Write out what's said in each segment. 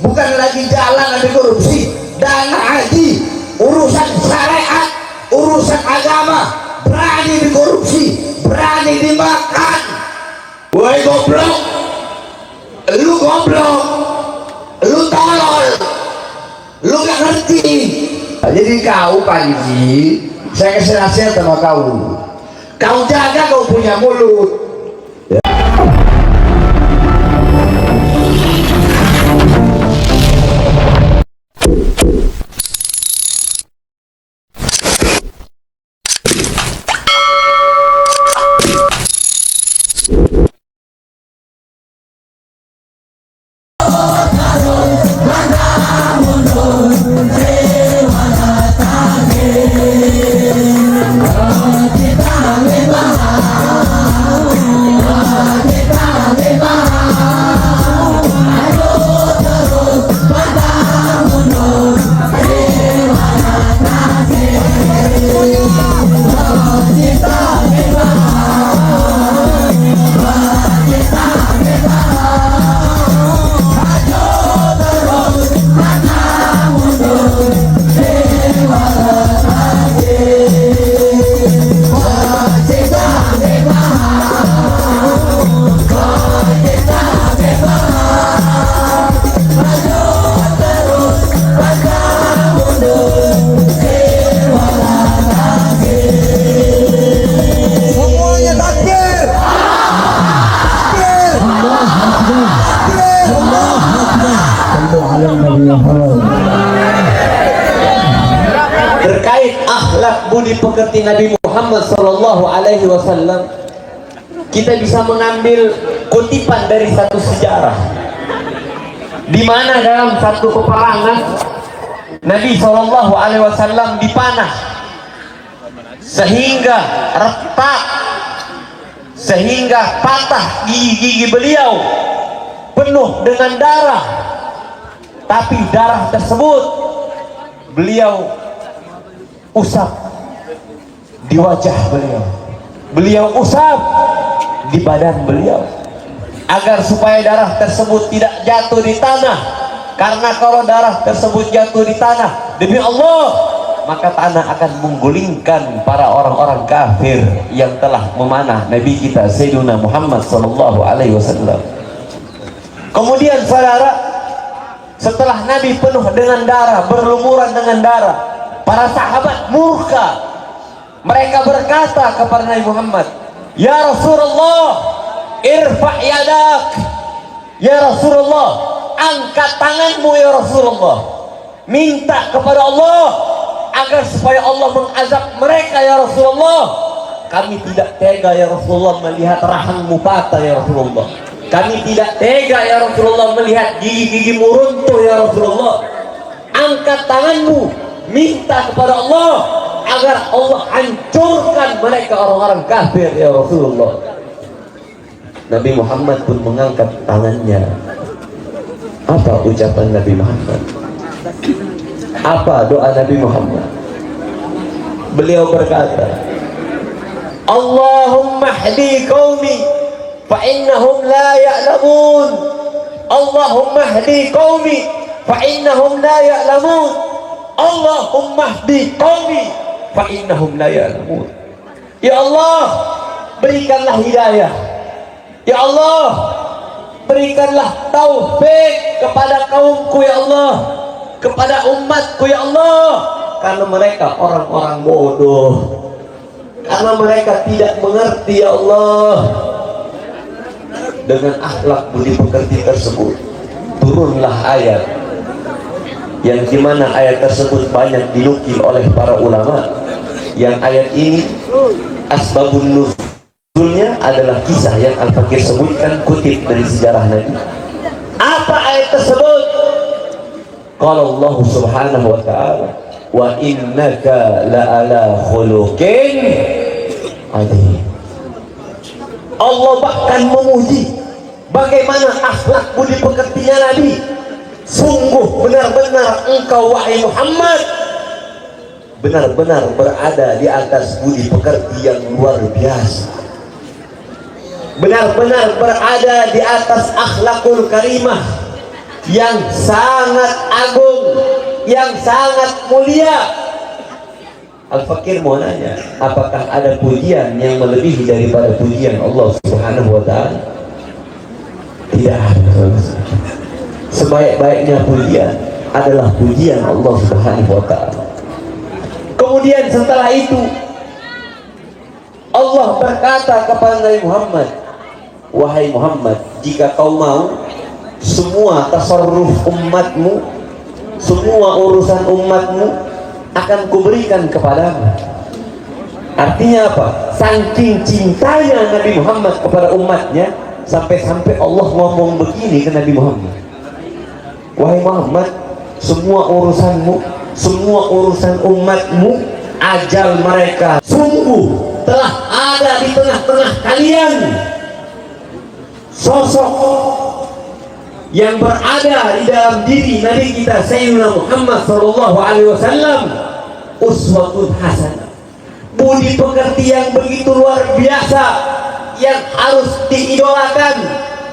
bukan lagi jalan ada korupsi, dana haji, urusan syariat, urusan agama, berani dikorupsi, berani dimakan. Woi goblok, lu goblok, lu tolol, lu gak ngerti. Jadi kau Panji, saya kasih nasihat sama kau jaga kau punya mulut. Terkait akhlak budi pekerti Nabi Muhammad Sallallahu Alaihi Wasallam, kita bisa mengambil kutipan dari satu sejarah, di mana dalam satu peperangan Nabi Sallallahu Alaihi Wasallam dipanah sehingga retak, sehingga patah gigi-gigi beliau penuh dengan darah. Tapi darah tersebut beliau usap di wajah beliau usap di badan beliau, agar supaya darah tersebut tidak jatuh di tanah. Karena kalau darah tersebut jatuh di tanah, demi Allah, maka tanah akan menggulingkan para orang-orang kafir yang telah memanah Nabi kita Sayyidina Muhammad Sallallahu Alaihi Wasallam. Kemudian saudara, setelah Nabi penuh dengan darah, berlumuran dengan darah, para sahabat murka. Mereka berkata kepada Nabi Muhammad, "Ya Rasulullah, irfa' yadak." Ya Rasulullah, angkat tanganmu ya Rasulullah. Minta kepada Allah agar supaya Allah mengazab mereka ya Rasulullah. Kami tidak tega ya Rasulullah melihat rahangmu patah ya Rasulullah. Kami tidak tega ya Rasulullah melihat gigi-gigimu runtuh ya Rasulullah. Angkat tanganmu, minta kepada Allah agar Allah hancurkan mereka orang-orang kafir ya Rasulullah. Nabi Muhammad pun mengangkat tangannya. Apa ucapan Nabi Muhammad? Apa doa Nabi Muhammad? Beliau berkata, Allahumma hdi qaumi فإنهم لا يعلمون. اللهم اهدي قومي فإنهم لا يعلمون. اللهم اهدي قومي فإنهم لا يعلمون. Ya Allah, berikanlah hidayah. Ya Allah, berikanlah taufik kepada kaumku ya Allah, kepada umatku ya Allah, karena mereka orang-orang bodoh, karena mereka tidak mengerti ya Allah. Dengan akhlak budi pekerti tersebut turunlah ayat, yang dimana ayat tersebut banyak dinukil oleh para ulama. Yang ayat ini asbabun nuzulnya adalah kisah yang Al-Fakir sebutkan, kutip dari sejarah Nabi. Apa ayat tersebut? Qala Allah subhanahu wa ta'ala, wa innaka la'ala khuluqin adzim. Allah bahkan memuji bagaimana akhlak budi pekertinya Nabi. Sungguh benar-benar engkau wahai Muhammad benar-benar berada di atas budi pekerti yang luar biasa, benar-benar berada di atas akhlakul karimah, yang sangat agung, yang sangat mulia. Al-Fakir mau nanya, apakah ada pujian yang melebihi daripada pujian Allah Subhanahu wa Ta'ala? Tidak ada. Sebaik-baiknya pujian adalah pujian Allah Subhanahu wa Ta'ala. Kemudian setelah itu Allah berkata kepada Nabi Muhammad, wahai Muhammad, jika kau mau semua tasarruf umatmu, semua urusan umatmu akan kuberikan kepadamu. Artinya apa? Saking cintanya Nabi Muhammad kepada umatnya, sampai-sampai Allah ngomong begini ke Nabi Muhammad, wahai Muhammad, semua urusanmu, semua urusan umatmu, ajal mereka sungguh telah ada di tengah-tengah kalian. Sosok yang berada di dalam diri Nabi kita Sayyidina Muhammad SAW, uswatun hasanah, budi pekerti yang begitu luar biasa, yang harus diidolakan,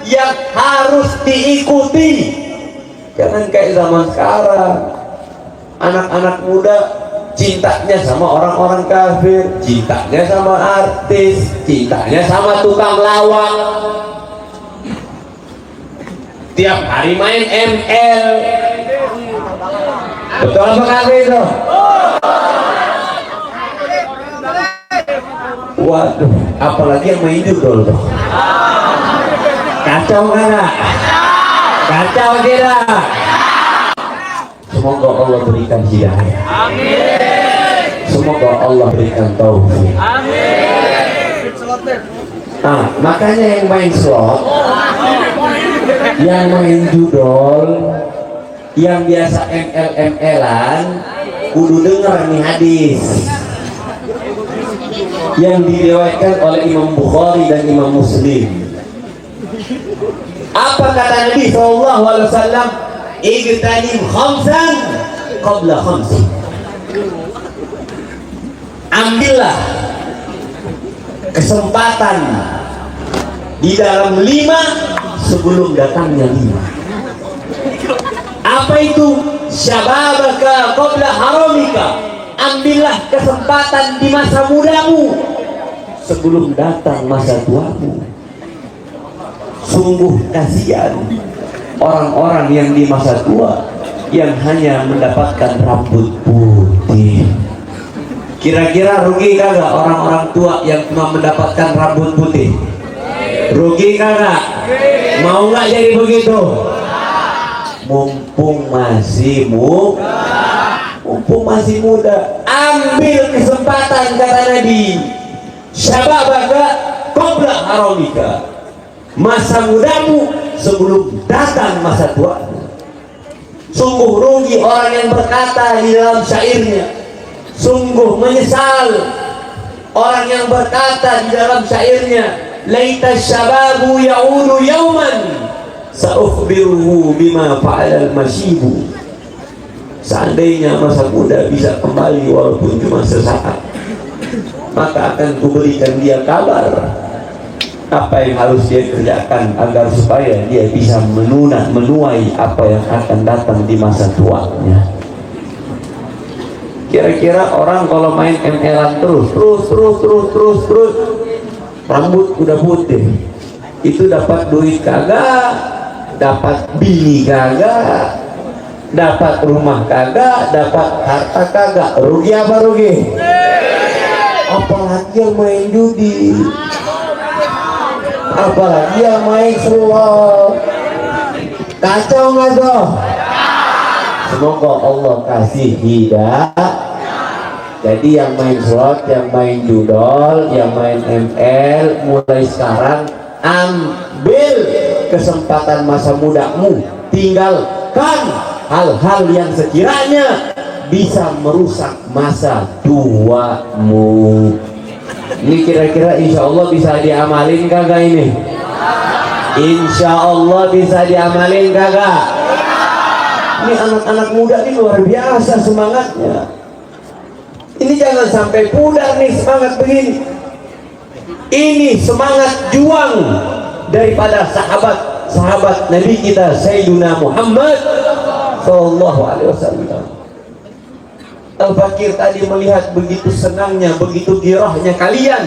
yang harus diikuti. Jangan kayak zaman sekarang, anak-anak muda cintanya sama orang-orang kafir, cintanya sama artis, cintanya sama tukang lawak, tiap hari main ML. Betul apa kali itu? Waduh, apalagi yang main judul tuh. Kacau nggak? Kacau tidak? Semoga Allah berikan hidayah. Semoga Allah berikan taufik. Nah, makanya yang main slot, yang main judol, yang biasa ML-ML-an, kudu denger nih hadis yang diriwayatkan oleh Imam Bukhari dan Imam Muslim. Apa kata Nabi SAW? Igtanim khamsan qabla khamsin. Ambillah kesempatan di dalam 5 sebelum datangnya 5. Apa itu? Syababaka qabla haramika. Ambillah kesempatan di masa mudamu sebelum datang masa tuamu. Sungguh kasihan orang-orang yang di masa tua yang hanya mendapatkan rambut putih. Kira-kira rugi kagak orang-orang tua yang cuma mendapatkan rambut putih? Rugi kagak? Mau nggak jadi begitu? Mumpung masih muda, ambil kesempatan, kata Nabi, syababaka qabla haramika, masa mudamu sebelum datang masa tuamu. Sungguh rugi orang yang berkata di dalam syairnya, sungguh menyesal orang yang berkata di dalam syairnya, laita syababu ya'udu yauman sa'ukhbiruhu bima fa'alal masyibu. Seandainya masa muda bisa kembali walaupun cuma sesaat, maka akan kuberikan dia kabar apa yang harus dia kerjakan agar supaya dia bisa menuai apa yang akan datang di masa tuanya. Kira-kira orang kalau main ML-an terus, rambut udah putih, itu dapat duit kagak, dapat bini kagak, dapat rumah kagak, dapat harta kagak, rugi apa rugi? Apalagi yang main judi, apalagi yang main slot, kacau nggak tuh? Semoga Allah kasih hidayah. Jadi yang main slot, yang main judol, yang main ML, mulai sekarang ambil kesempatan masa mudamu, tinggalkan hal-hal yang sekiranya bisa merusak masa tuamu. Ini kira-kira insya Allah bisa diamalin kagak ini? Insya Allah bisa diamalin kagak? Ini anak-anak muda ini luar biasa semangatnya. Ini jangan sampai pudar nih semangat begini. Ini semangat juang daripada sahabat Nabi kita Sayyiduna Muhammad sallallahu alaihi wasallam. Al-Fakir tadi melihat begitu senangnya, begitu girahnya kalian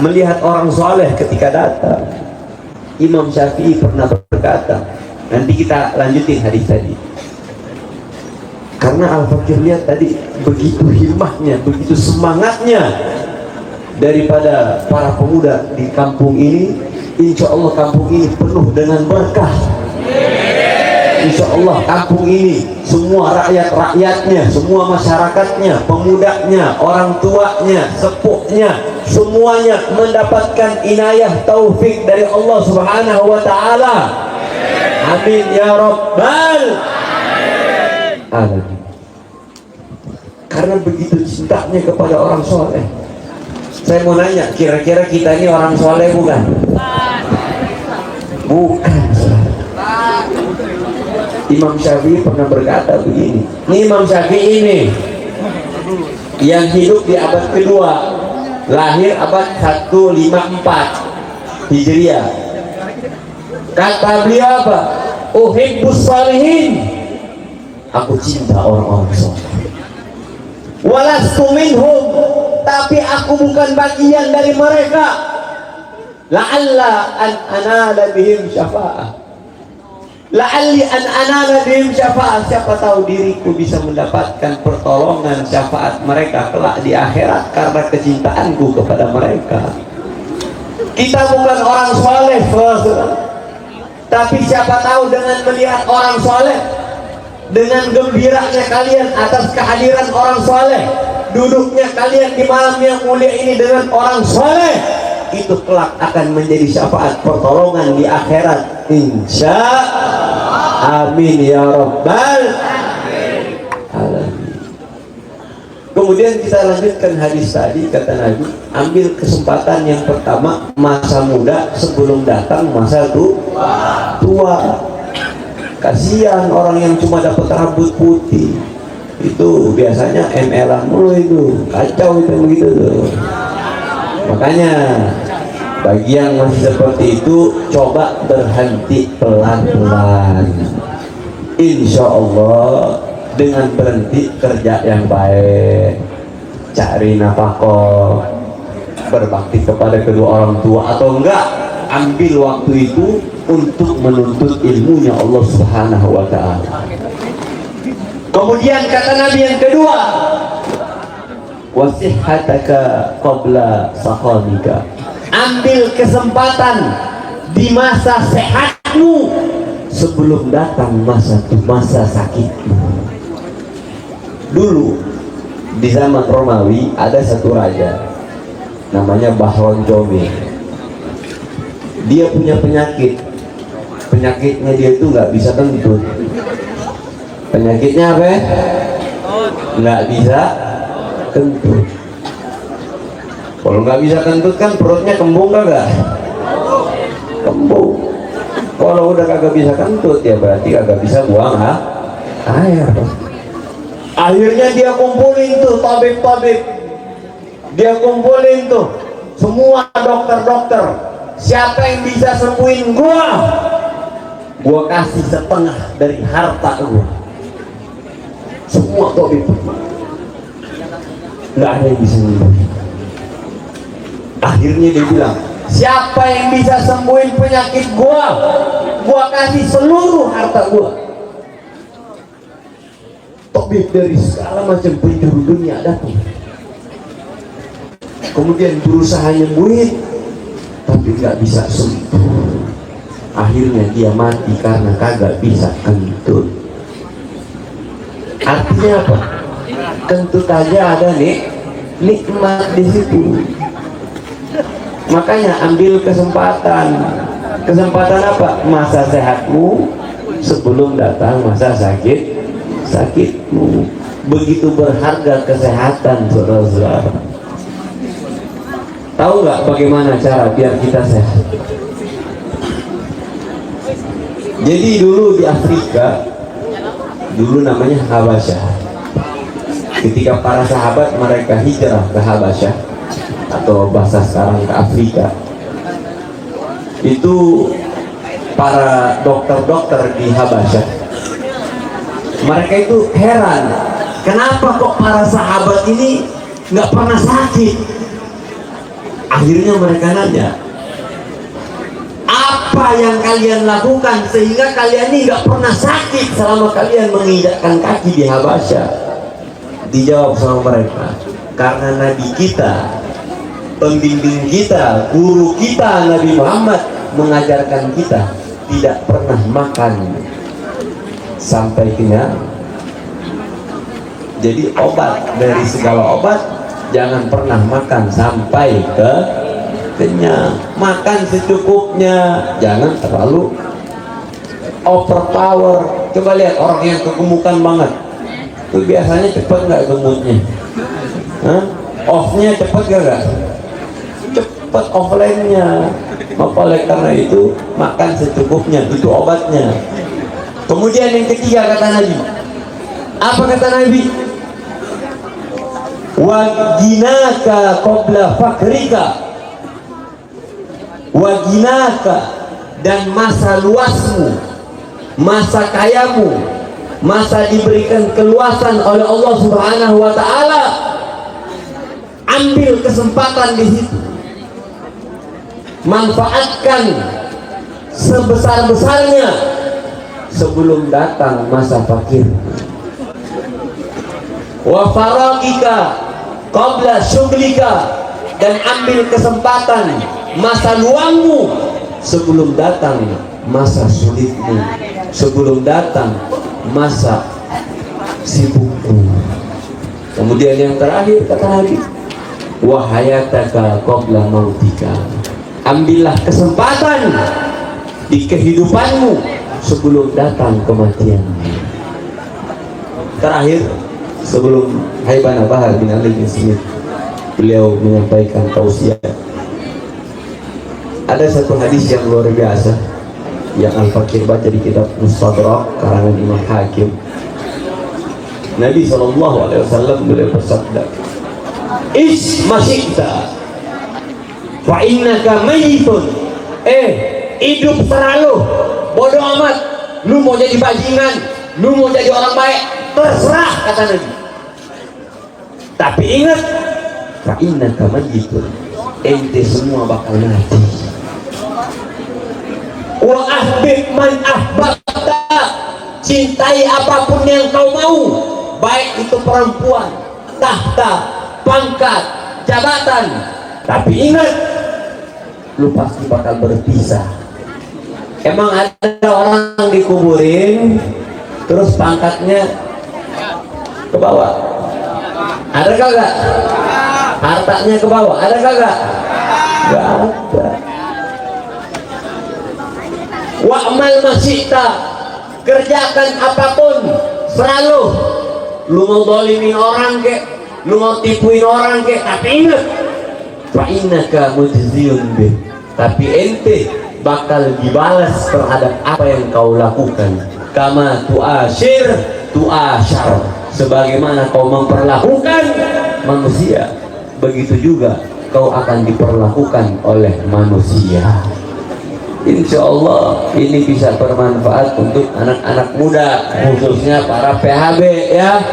melihat orang soleh ketika datang. Imam Syafi'i pernah berkata, nanti kita lanjutin hadis tadi. Karena Al-Fakir lihat tadi begitu himmahnya, begitu semangatnya daripada para pemuda di kampung ini. Insya Allah kampung ini penuh dengan berkah. Insya Allah kampung ini semua rakyat-rakyatnya, semua masyarakatnya, pemudanya, orang tuanya, sepuhnya, semuanya mendapatkan inayah taufik dari Allah Subhanahu wa ta'ala. Amin ya Rabbal alamin. Karena begitu cintanya kepada orang soleh. Saya mau nanya, kira-kira kita ini orang soleh bukan? Bukan. Imam Syafi'i pernah berkata begini. Ini Imam Syafi'i ini yang hidup di abad kedua, lahir abad 154 Hijriah. Kata beliau apa? Uhibbus shalihin. Aku cinta orang-orang soleh. Walastu minhum, tapi aku bukan bagian dari mereka. La'alla an anala bihim syafa'ah. La'alli an anala bihim syafa'ah. Siapa tahu diriku bisa mendapatkan pertolongan syafaat mereka kelak di akhirat karena kecintaanku kepada mereka. Kita bukan orang soleh, tapi siapa tahu dengan melihat orang soleh, dengan gembiranya kalian atas kehadiran orang soleh, duduknya kalian di malam yang mulia ini dengan orang soleh, itu kelak akan menjadi syafaat pertolongan di akhirat, insya amin ya Rabbal alamin. Kemudian kita lanjutkan hadis tadi. Kata Nabi, ambil kesempatan yang pertama, masa muda sebelum datang masa tua. Kasihan orang yang cuma dapat rambut putih, itu biasanya ML-an mulu, itu kacau itu begitu tuh. Makanya bagi yang masih seperti itu, coba berhenti pelan-pelan. Insya Allah dengan berhenti kerja yang baik, cari nafkah, berbakti kepada kedua orang tua, atau enggak ambil waktu itu untuk menuntut ilmunya Allah Subhanahu wa ta'ala. Kemudian kata Nabi yang kedua, wasihhataka qabla saqamika. Ambil kesempatan di masa sehatmu sebelum datang masa sakitmu. Dulu di zaman Romawi ada satu raja namanya Bahron Jomir. Dia punya penyakitnya dia itu nggak bisa kentut. Penyakitnya apa? Nggak bisa kentut. Kalau nggak bisa kentut kan perutnya kembung kagak? Kembung. Kalau udah kagak bisa kentut ya berarti kagak bisa buang air. Akhirnya dia kumpulin tuh tabib-tabib, dia kumpulin tuh semua dokter-dokter. Siapa yang bisa sembuhin gua kasih setengah dari harta gua. Semua tabib, nggak ada yang bisa sembuhin. Akhirnya dia bilang, siapa yang bisa sembuhin penyakit gua kasih seluruh harta gua. Tabib dari segala macam penjuru dunia datang, kemudian berusaha nyembuhin, tapi nggak bisa sembuh. Akhirnya dia mati karena kagak bisa kentut. Artinya apa? Kentut aja ada nih nikmat di situ. Makanya ambil kesempatan. Kesempatan apa? Masa sehatmu sebelum datang masa sakitmu. Begitu berharga kesehatan, saudara-saudara. Tahu nggak bagaimana cara biar kita sehat? Jadi dulu di Afrika, dulu namanya Habasyah. Ketika para sahabat mereka hijrah ke Habasyah, atau bahasa sekarang ke Afrika, itu para dokter-dokter di Habasyah. Mereka itu heran, kenapa kok para sahabat ini nggak pernah sakit? Akhirnya mereka nanya, apa yang kalian lakukan sehingga kalian ini nggak pernah sakit selama kalian menginjakkan kaki di Habasyah? Dijawab sama mereka, karena Nabi kita, pembimbing kita, guru kita Nabi Muhammad mengajarkan kita tidak pernah makan sampai kenyang. Jadi obat dari segala obat, jangan pernah makan sampai kenyang. Makan secukupnya, jangan terlalu overpower. Coba lihat orang yang kegemukan banget, itu biasanya cepat nggak gemuknya? Off-nya cepat gak? Cepat offline-nya. Maka oleh karena itu makan secukupnya, itu obatnya. Kemudian yang ketiga kata Nabi, apa kata Nabi? Wa ginaka qabla fakrika, wa ginaka, dan masa luasmu, masa kayamu, masa diberikan keluasan oleh Allah Subhanahu wa taala, ambil kesempatan di situ, manfaatkan sebesar-besarnya sebelum datang masa fakir. Wa faraqika qabla syughlika, dan ambil kesempatan masa luangmu sebelum datang masa sulitmu, sebelum datang masa sibukmu. Kemudian yang terakhir kata Nabi, wa hayataka qabla mautika, ambillah kesempatan di kehidupanmu sebelum datang kematian. Terakhir, sebelum Haibana Bahar bin Ali bin Smith beliau menyampaikan tausiah, ada satu hadis yang luar biasa yang Al-Fakir baca di kitab Mustadrak karangan Imam Hakim. Nabi SAW beliau bersabda, "Ish masyikta fa innaka mayyitun." Hidup selalu, bodoh amat, lu mau jadi bajingan, lu mau jadi orang baik, terserah kata Nabi. Tapi ingat, fa innaka mayyitun, ente semua bakal mati. Wa ahbib man ahbabta, cintai apapun yang kau mau, baik itu perempuan, tahta, pangkat, jabatan. Tapi ingat, lu pasti bakal berpisah. Emang ada orang dikuburin terus pangkatnya ke bawah? Ada kagak? Hartanya ke bawah? Ada kagak? Gak ada. Wa'mal masyikta, kerjakan apapun selalu. Lu mau dolimin orang kek, lu mau tipuin orang kek, tapi ingat, fa innaka mujziyun bih, tapi ente bakal dibalas terhadap apa yang kau lakukan. Kama tu'ashir tu'ashar, sebagaimana kau memperlakukan manusia, begitu juga kau akan diperlakukan oleh manusia. Insya Allah ini bisa bermanfaat untuk anak-anak muda, khususnya para PHB ya.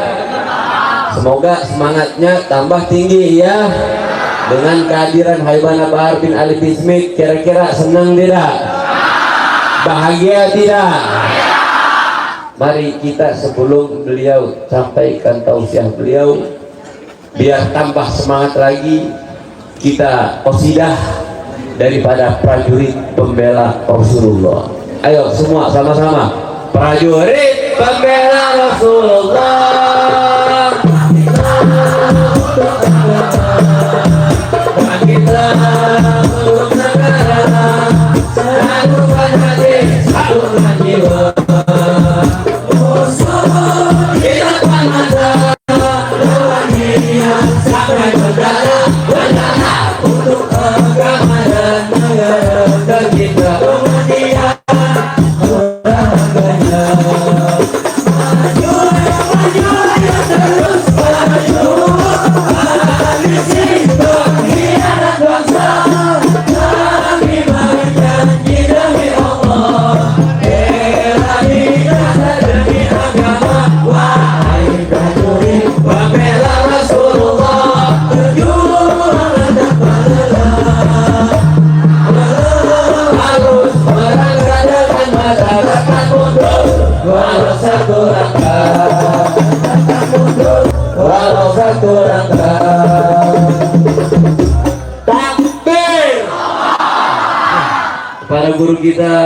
Semoga semangatnya tambah tinggi ya. Dengan kehadiran Haibana Bahar bin Ali bin Smith, kira-kira senang tidak? Bahagia tidak? Mari kita sebelum beliau sampaikan tausiah beliau, biar tambah semangat lagi, kita qasidah daripada prajurit pembela Rasulullah. Ayo semua sama-sama, prajurit pembela Rasulullah. Kita untuk negara, satukan hati, satukan jiwa. Kita panasa, lawan dunia, sampai berdarah, berdarah untuk agama dan negara, dan kita kemudian olahraganya. Maju langkah, walau satu langkah. Takbir. Para guru kita,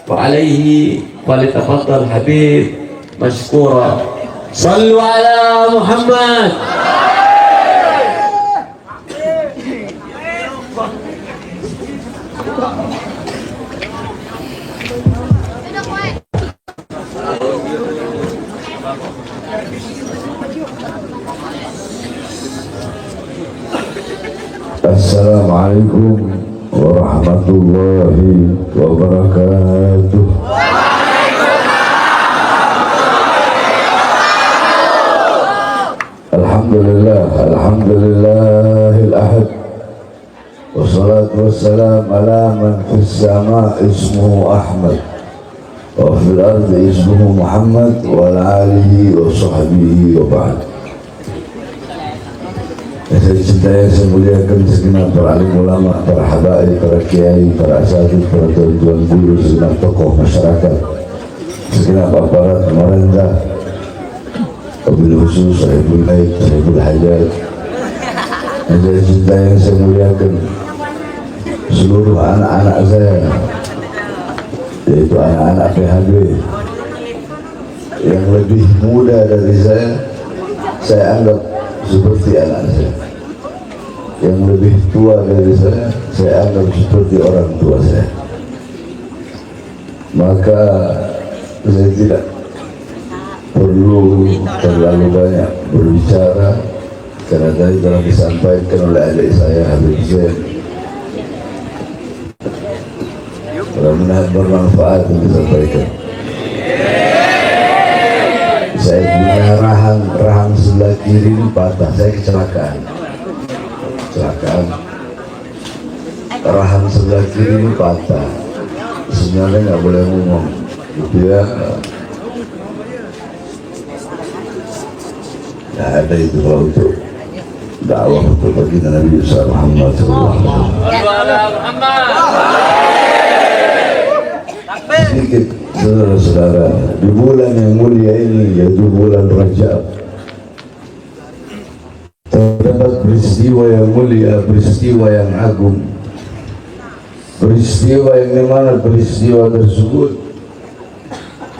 wa alaihi falitafaddal Habib mashkura. Sallu ala Muhammad. Assalamualaikum warahmatullahi wabarakatuh. Alhamdulillahil ahad. Wassalatu wassalam ala man fis sama ismuhu Ahmad wa fil ardi ismuhu Muhammad wa ala alihi wa sahbihi wa ba'd. Saya cintai, saya muliakan segenap para alim ulama, para habaib, para kiai, para asatidz, para tuan-tuan guru, segenap tokoh masyarakat, segenap aparat pemerintah, wabil khusus Sahibul Haid, Sahibul Hajat. Yang saya cintai, yang saya muliakan seluruh anak-anak saya, yaitu anak-anak PHB yang lebih muda dari saya anggap seperti anak saya. Yang lebih tua dari saya anggap seperti orang tua saya. Maka saya tidak perlu terlalu banyak berbicara, karena tadi telah disampaikan oleh adik saya Habib Zain. Mudah-mudahan bermanfaat yang disampaikan. Saya punya rahang sebelah kiri ini patah, saya kecelakaan. Rahang sebelah kiri ini patah. Sebenarnya nggak boleh ngomong, gitu ya. Nggak ada itu kalau untuk dakwah untuk baginda Nabi Muhammad SAW. Sedikit saudara-saudara, di bulan yang mulia ini, yaitu bulan Rajab, terdapat peristiwa yang mulia, peristiwa yang agung, peristiwa yang dimana peristiwa tersebut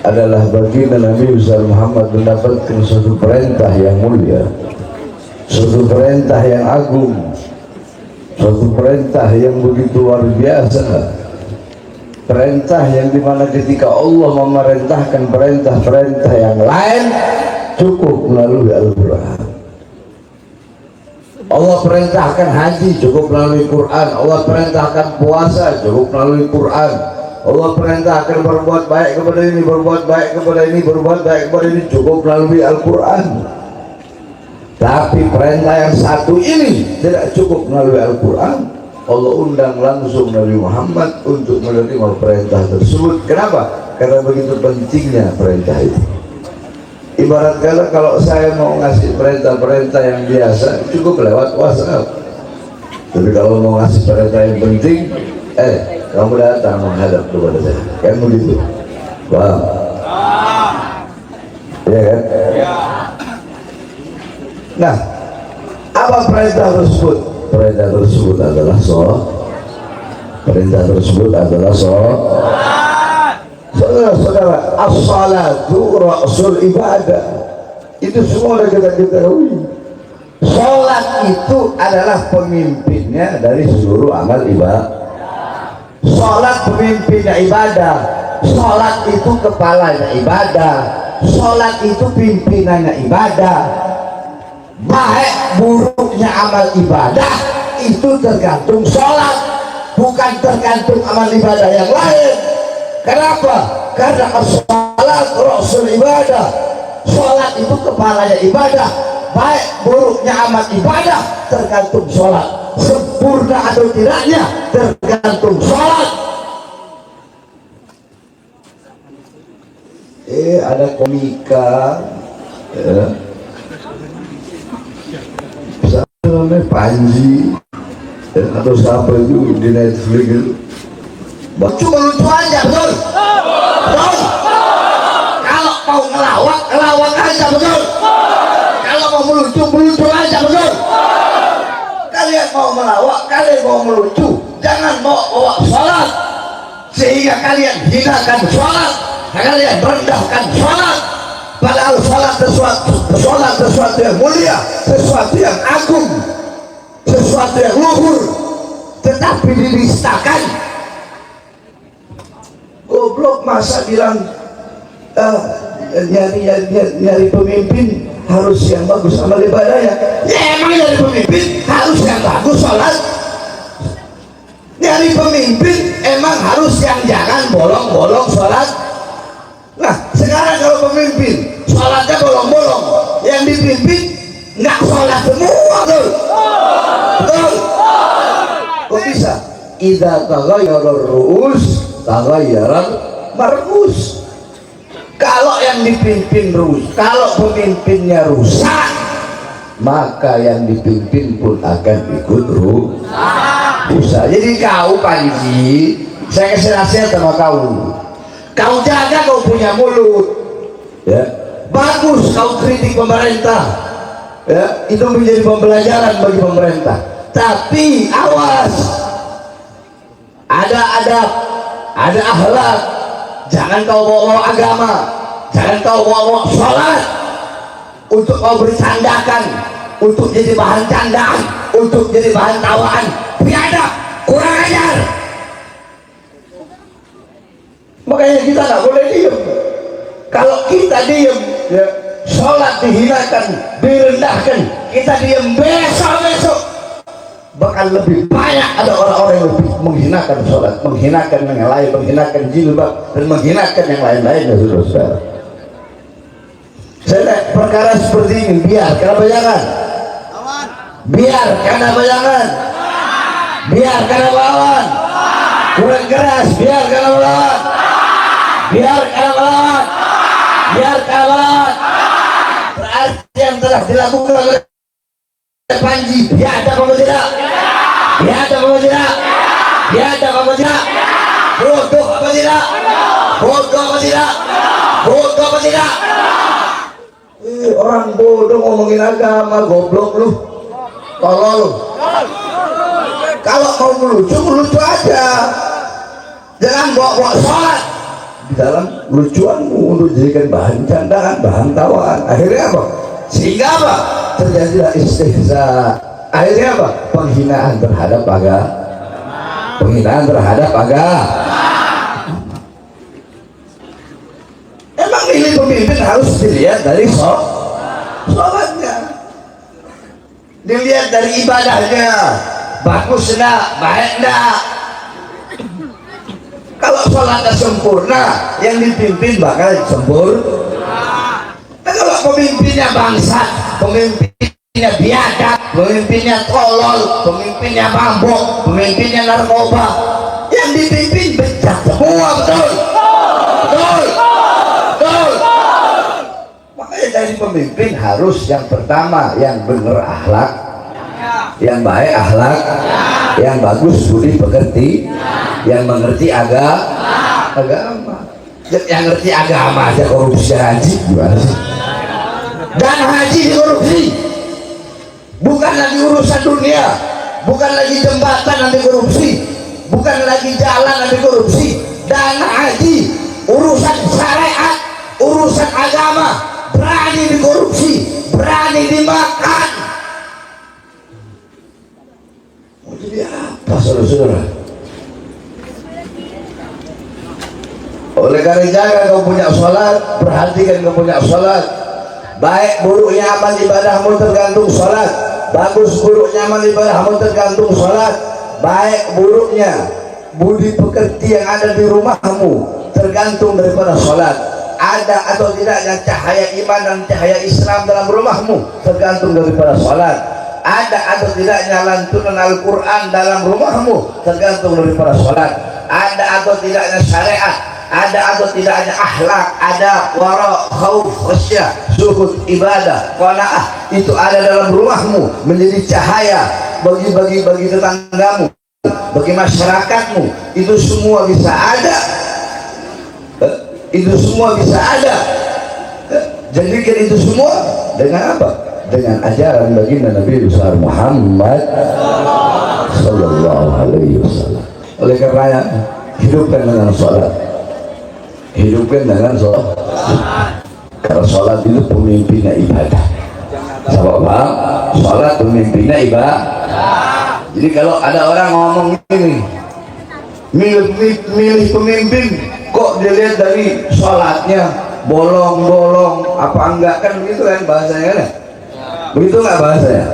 adalah baginda Nabi Muhammad mendapatkan suatu perintah yang mulia, suatu perintah yang agung, suatu perintah yang begitu luar biasa. Perintah yang dimana ketika Allah memerintahkan perintah-perintah yang lain cukup melalui Al-Quran. Allah perintahkan haji cukup melalui Quran. Allah perintahkan puasa cukup melalui Quran. Allah perintahkan berbuat baik kepada ini, berbuat baik kepada ini, berbuat baik kepada ini cukup melalui Al-Quran. Tapi perintah yang satu ini tidak cukup melalui Al-Quran. Allah undang langsung Nabi Muhammad untuk menerima perintah tersebut. Kenapa? Karena begitu pentingnya perintah itu. Ibarat kata kalau saya mau ngasih perintah-perintah yang biasa cukup lewat WhatsApp. Tapi kalau mau ngasih perintah yang penting, kamu datang menghadap kepada saya. Kan begitu. Paham? Iya kan? Nah, apa perintah tersebut? Perintah tersebut adalah saudara-saudara, as-salatu ra'sul ibadah. Itu semua sudah kita ketahui. Salat itu adalah pemimpinnya dari seluruh amal ibadah. Salat pemimpinnya ibadah. Salat itu kepalanya ibadah. Salat itu pimpinannya ibadah. Baik buruknya amal ibadah itu tergantung sholat, bukan tergantung amal ibadah yang lain. Kenapa? Karena sholat rasul ibadah. Sholat itu kepalanya ibadah. Baik buruknya amal ibadah tergantung sholat. Sempurna atau tidaknya tergantung sholat. Ada komika ya, namanya Panji atau siapa itu di Netflix itu cuma lucu aja, betul? Kalau mau ngelawak, ngelawak aja, betul? Kalau mau melucu, melucu aja, betul? Kalian mau melawak, kalian mau melucu, jangan mau bawa sholat sehingga kalian hinakan sholat, kalian rendahkan sholat. Padahal sholat sesuatu yang mulia, sesuatu yang agung, sesuatu yang luhur, tetapi dinistakan. Goblok masa bilang nyari pemimpin harus yang bagus amal ibadahnya. Ya emang nyari pemimpin harus yang bagus sholat. Nyari pemimpin emang harus yang jangan bolong-bolong sholat. Nah sekarang kalau pemimpin sholatnya bolong-bolong, yang dipimpin nggak sholat semua, tuh betul? Kok bisa? Idza taghayyara ar-ru'us taghayyara mar'us. Kalau yang dipimpin rusak, kalau pemimpinnya rusak, maka yang dipimpin pun akan ikut rusak. Jadi kau Panji, saya kasih nasihat sama kau jaga kau punya mulut, ya. Bagus kau kritik pemerintah, ya, itu menjadi pembelajaran bagi pemerintah. Tapi awas, ada adab, ada akhlak. Jangan kau bawa agama, jangan kau bawa sholat untuk kau bercandakan, untuk jadi bahan candaan, untuk jadi bahan tawaan. Biadab, kurang ajar. Makanya kita nggak boleh diem. Kalau kita diem, ya, sholat dihinakan, direndahkan, kita diem, besok bakal lebih banyak ada orang-orang yang lebih menghinakan sholat, menghinakan yang lain, menghinakan jilbab, dan menghinakan yang lain-lain, ya saudara-saudara. Saya lihat perkara seperti ini, biar karena bayangan, biar karena bayangan, biar karena lawan, kurang keras, biar karena lawan, biar karena lawan, biar karena lawan. Berarti yang telah dilakukan oleh Panji, dia ada apa tidak? Dia ada apa tidak? Dia ada apa tidak? Bodoh apa tidak? Bodoh apa tidak? Bodoh apa tidak? Orang bodoh ngomongin agama, goblok lu, tolol. Kalau mau melucu aja, jangan bawa sholat di dalam lucuanmu untuk dijadikan bahan candaan, bahan tawaan. Akhirnya apa? Sehingga apa? Terjadilah istihza. Akhirnya apa? Penghinaan terhadap agama, penghinaan terhadap agama. Emang ini pemimpin harus dilihat dari sholatnya, dilihat dari ibadahnya, bagus enggak, baik enggak. Kalau sholatnya sempurna, yang dipimpin bakal sempurna. Nah, kalau pemimpinnya bangsa, pemimpinnya biadab, pemimpinnya tolol, pemimpinnya mabuk, pemimpinnya narkoba, yang dipimpin becak semua, betul? Betul? Betul? Makanya jadi pemimpin harus yang pertama, yang benar akhlak, yang baik akhlak, yang bagus budi pekerti, yang mengerti agama. Yang ngerti agama aja korupsi haji gimana sih? Dan haji dikorupsi, bukan lagi urusan dunia, bukan lagi jembatan nanti korupsi, bukan lagi jalan nanti korupsi. Dan haji urusan syariat, urusan agama, berani dikorupsi, berani dimakan. Mau jadi apa saudara-saudara? Oleh karena jaga kau punya sholat, perhatikan kau punya sholat. Baik buruknya amal ibadahmu tergantung sholat, bagus buruknya amal ibadahmu tergantung sholat. Baik buruknya budi pekerti yang ada di rumahmu tergantung daripada sholat. Ada atau tidaknya cahaya iman dan cahaya Islam dalam rumahmu tergantung daripada sholat. Ada atau tidaknya lantunan Al-Quran dalam rumahmu tergantung daripada sholat. Ada atau tidaknya syariat, ada atau tidaknya akhlak, ada wara, khauf, khasyah, zuhud, ibadah, qanaah, itu ada dalam rumahmu menjadi cahaya bagi tetanggamu, bagi masyarakatmu. Itu semua bisa ada, itu semua bisa ada jadikan itu semua dengan apa? Dengan ajaran baginda Nabi besar Muhammad sallallahu alaihi wasallam. Oleh karenanya hidupkan dengan sholat, hidupkan dengan sholat, karena sholat itu pemimpinnya ibadah. Sahabat paham? Sholat pemimpinnya ibadah. Jadi kalau ada orang ngomong ini milih pemimpin, kok dilihat dari sholatnya bolong-bolong apa enggak, kan begitu kan bahasanya kan? Begitu nggak bahasanya?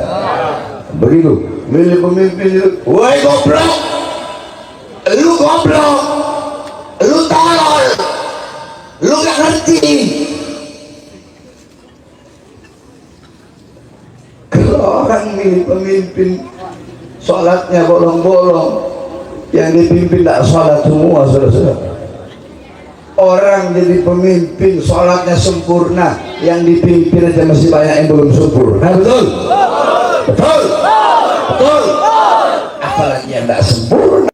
Begitu. Milih pemimpin itu, woi goblok, lu goblok, lu tolol, lu nggak ngerti. Kalau orang milih pemimpin sholatnya bolong-bolong, yang dipimpin tidak sholat semua, saudara-saudara. Orang jadi pemimpin sholatnya sempurna, yang dipimpin aja masih banyak yang belum sempurna. Betul? Betul? Betul? Apalagi yang tidak sempurna.